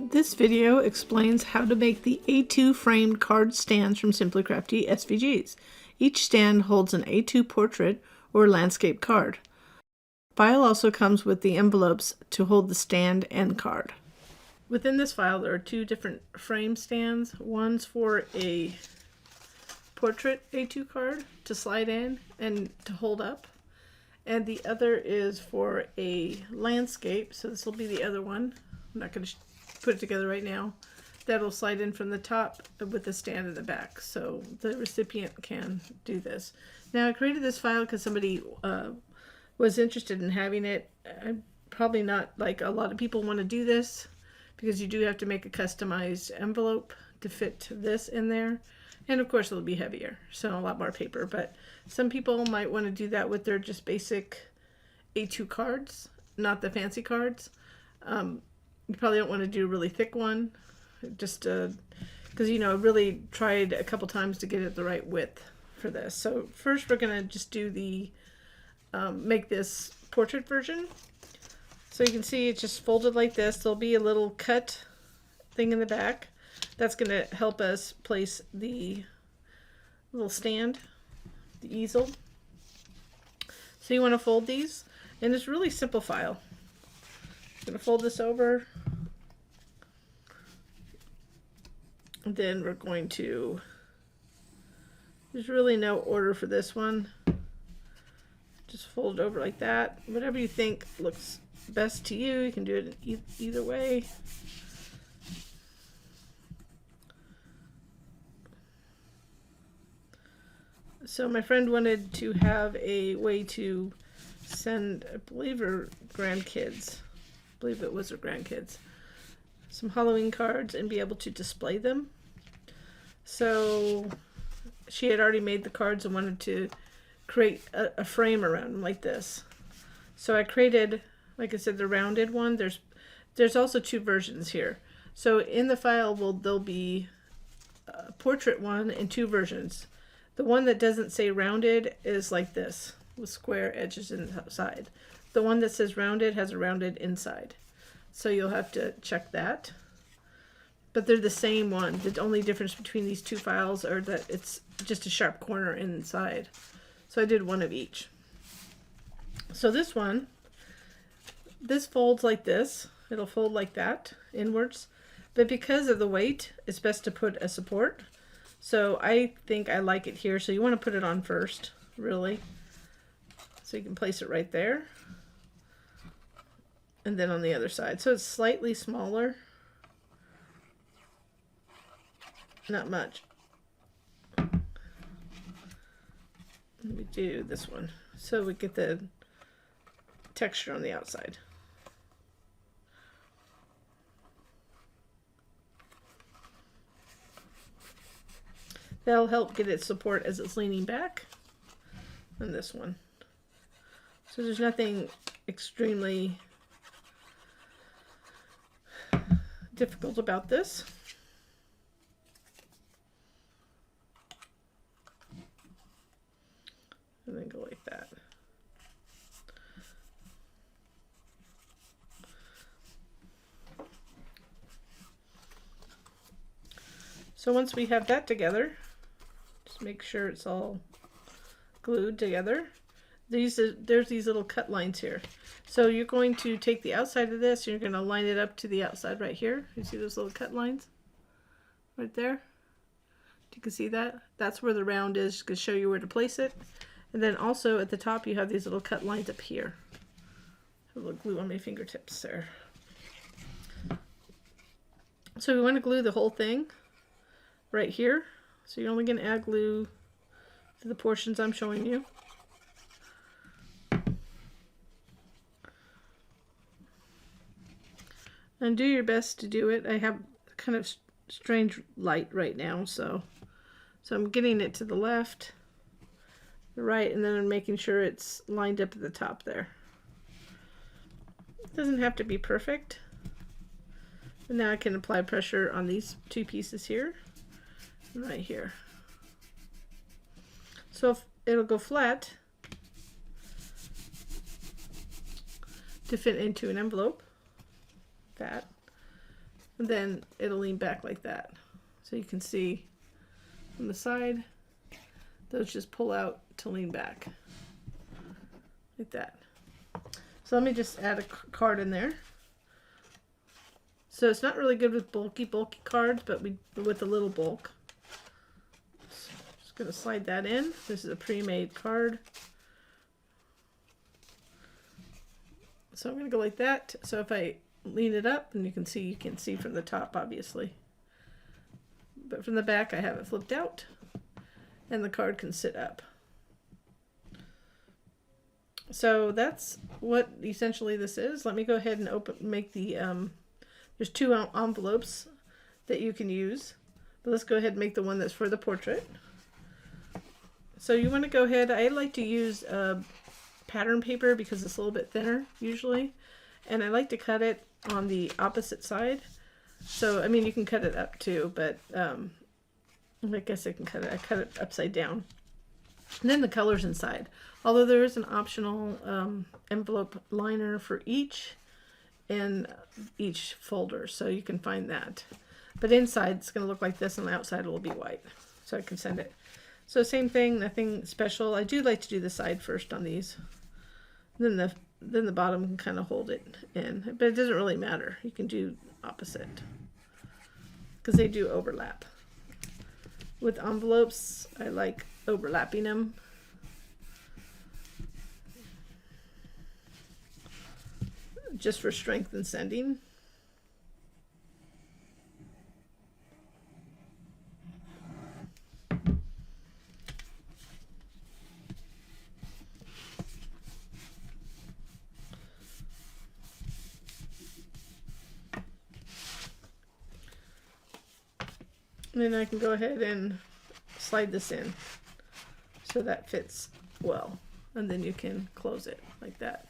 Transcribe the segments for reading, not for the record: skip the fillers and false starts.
This video explains how to make the A2 framed card stands from Simply Crafty SVGs. Each stand holds an A2 portrait or landscape card. File also comes with the envelopes to hold the stand and card. Within this file there are two different frame stands. One's for a portrait A2 card to slide in and to hold up. And the other is for a landscape, so this will be the other one. I'm not going to put it together right now. That'll slide in from the top with the stand in the back, so the recipient can do this. Now I created this file because somebody was interested in having it. Probably not like a lot of people want to do this because you do have to make a customized envelope to fit this in there. And of course it'll be heavier, so a lot more paper, but some people might want to do that with their just basic A2 cards, not the fancy cards. You probably don't want to do a really thick one, just because, you know, I really tried a couple times to get it the right width for this. So first we're going to just do the, make this portrait version. So you can see it's just folded like this. There'll be a little cut thing in the back. That's going to help us place the little stand, the easel. So you want to fold these, and it's a really simple file. I'm going to fold this over. And then we're going to, there's really no order for this one. Just fold it over like that. Whatever you think looks best to you, you can do it either way. So my friend wanted to have a way to send, I believe her grandkids, I believe it was her grandkids, some Halloween cards and be able to display them. So she had already made the cards and wanted to create a frame around them like this. So I created, like I said, the rounded one. There's also two versions here. So in the file there'll be a portrait one and two versions. The one that doesn't say rounded is like this, with square edges inside. The one that says rounded has a rounded inside. So you'll have to check that. But they're the same one. The only difference between these two files are that it's just a sharp corner inside. So I did one of each. So this one, this folds like this. It'll fold like that, inwards. But because of the weight, it's best to put a support. So I think I like it here. So you want to put it on first, really. So you can place it right there. And then on the other side. So it's slightly smaller. Not much. Let me do this one so we get the texture on the outside. That'll help get its support as it's leaning back. And this one. So there's nothing extremely difficult about this. And then go like that. So once we have that together, just make sure it's all glued together. There's these little cut lines here. So you're going to take the outside of this, and you're going to line it up to the outside right here. You see those little cut lines right there? You can see that? That's where the round is. It's going to show you where to place it. And then also at the top you have these little cut lines up here. A little glue on my fingertips there. So we want to glue the whole thing right here. So you're only going to add glue to the portions I'm showing you. And do your best to do it. I have kind of strange light right now, so I'm getting it to the left, the right, and then I'm making sure it's lined up at the top there. It doesn't have to be perfect. But now I can apply pressure on these two pieces here and right here. So if it'll go flat to fit into an envelope. That. and then it'll lean back like that. So you can see from the side, those just pull out to lean back like that. So let me just add a card in there. So it's not really good with bulky cards, but with a little bulk. So just going to slide that in. This is a pre-made card. So I'm going to go like that. So if I lean it up, and you can see from the top, obviously. But from the back, I have it flipped out, and the card can sit up. So that's what essentially this is. Let me go ahead and make the, there's two envelopes that you can use. But let's go ahead and make the one that's for the portrait. So you want to go ahead, I like to use pattern paper because it's a little bit thinner usually. And I like to cut it on the opposite side. So, I mean, you can cut it up too, but I guess I cut it upside down. And then the colors inside. Although there is an optional envelope liner for each in each folder, so you can find that. But inside it's going to look like this, and the outside will be white. So I can send it. So same thing, nothing special. I do like to do the side first on these. Then the bottom can kind of hold it in, but it doesn't really matter. You can do opposite because they do overlap. With envelopes, I like overlapping them. Just for strength and sending. And then I can go ahead and slide this in so that fits well, and then you can close it like that.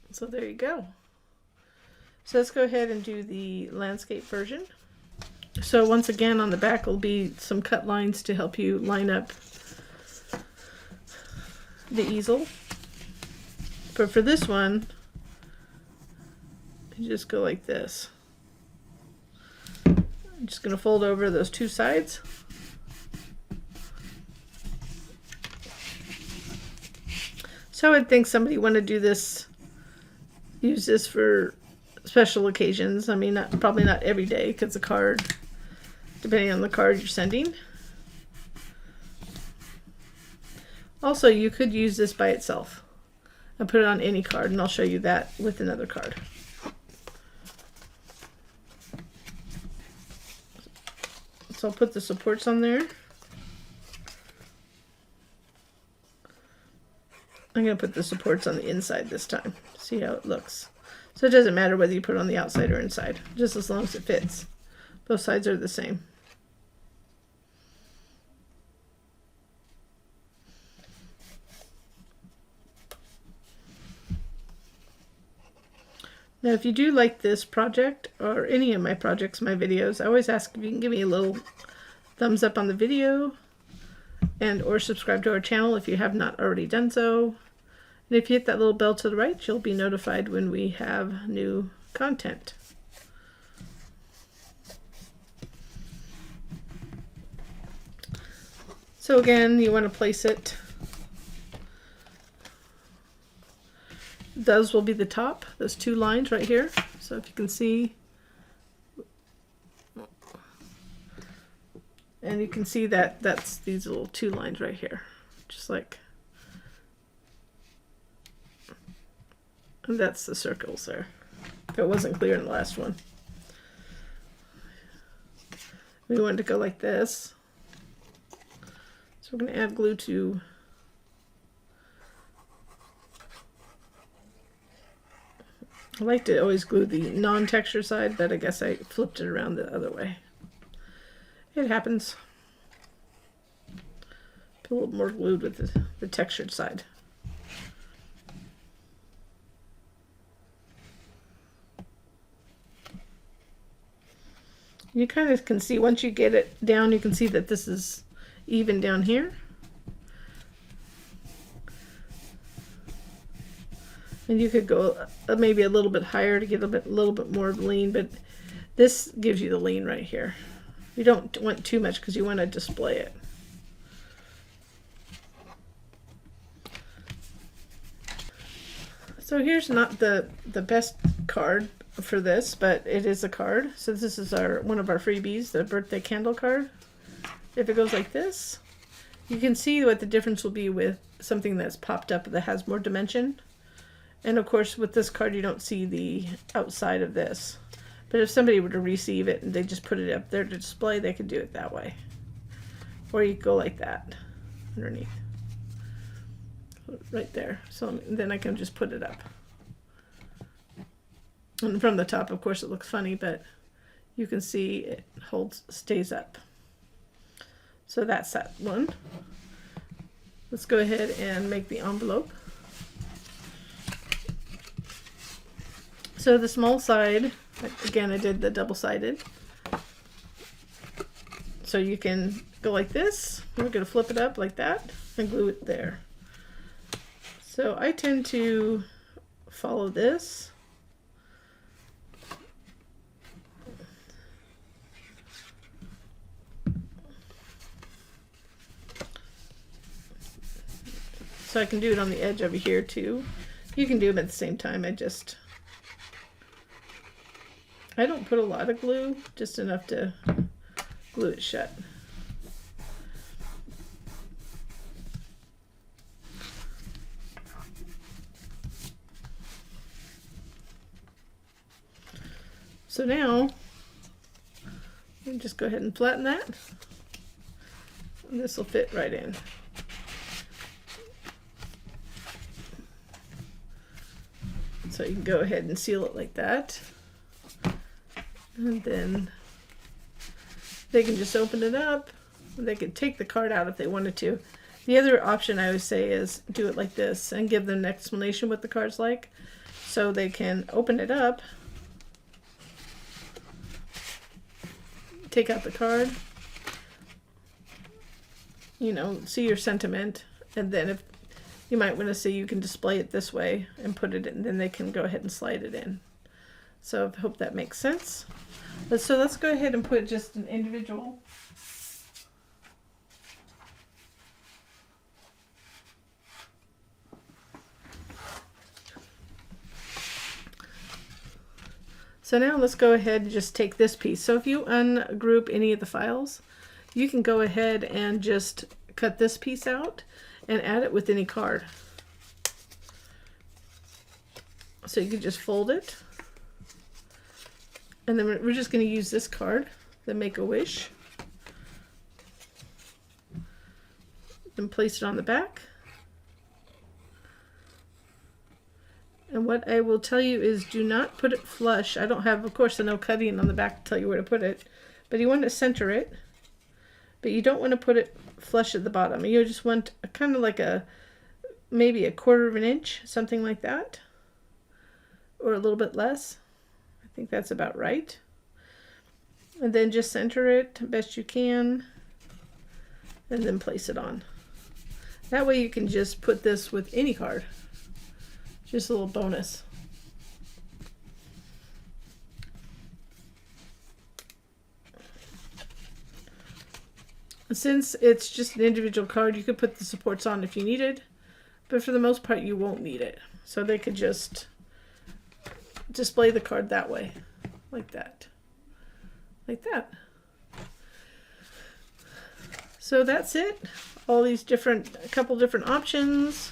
So there you go. So let's go ahead and do the landscape version. So once again, on the back will be some cut lines to help you line up the easel. But for this one, you just go like this. I'm just going to fold over those two sides. So I'd think somebody want to do this, use this for special occasions. I mean, probably not every day, because the card, depending on the card you're sending. Also, you could use this by itself and put it on any card, and I'll show you that with another card. So I'll put the supports on there. I'm going to put the supports on the inside this time. See how it looks. So it doesn't matter whether you put it on the outside or inside, just as long as it fits. Both sides are the same. Now, if you do like this project or any of my projects, my videos, I always ask if you can give me a little thumbs up on the video and or subscribe to our channel if you have not already done so. And if you hit that little bell to the right, you'll be notified when we have new content. So again, you want to place it. Those will be the top, those two lines right here. So if you can see, and you can see that that's these little two lines right here, just like, and that's the circles there, if it wasn't clear in the last one. We want to go like this. So we're going to add glue to I like to always glue the non-texture side, but I guess I flipped it around the other way. It happens. Put a little more glued with the textured side. You kind of can see, once you get it down, you can see that this is even down here. And you could go maybe a little bit higher to get a little bit more lean, but this gives you the lean right here. You don't want too much because you want to display it. So here's not the best card for this, but it is a card. So this is one of our freebies, the birthday candle card. If it goes like this, you can see what the difference will be with something that's popped up that has more dimension. And of course with this card you don't see the outside of this. But if somebody were to receive it and they just put it up there to display, they could do it that way. Or you go like that underneath. Right there. So then I can just put it up. And from the top, of course, it looks funny, but you can see it stays up. So that's that one. Let's go ahead and make the envelope. So the small side, again, I did the double-sided. So you can go like this. We're going to flip it up like that and glue it there. So I tend to follow this. So I can do it on the edge over here too. You can do them at the same time. I don't put a lot of glue, just enough to glue it shut. So now, let me just go ahead and flatten that. And this will fit right in. So you can go ahead and seal it like that. And then they can just open it up. They could take the card out if they wanted to. The other option I would say is do it like this and give them an explanation what the card's like. So they can open it up, take out the card, you know, see your sentiment, and then if you might want to see, you can display it this way and put it in, and then they can go ahead and slide it in. So I hope that makes sense. So let's go ahead and put just an individual. So now let's go ahead and just take this piece. So if you ungroup any of the files, you can go ahead and just cut this piece out and add it with any card. So you can just fold it. And then we're just going to use this card, the Make-A-Wish, and place it on the back. And what I will tell you is do not put it flush. I don't have, of course, no cutting on the back to tell you where to put it, but you want to center it, but you don't want to put it flush at the bottom. You just want kind of like maybe 1/4 of an inch, something like that, or a little bit less. I think that's about right. And then just center it best you can, and then place it on. That way you can just put this with any card. Just a little bonus. Since it's just an individual card, you could put the supports on if you needed, but for the most part you won't need it. So they could just display the card that way, like that, like that. So that's it. All these a couple different options.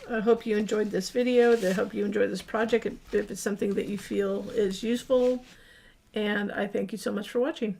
I hope you enjoyed this video. I hope you enjoyed this project if it's something that you feel is useful. And I thank you so much for watching.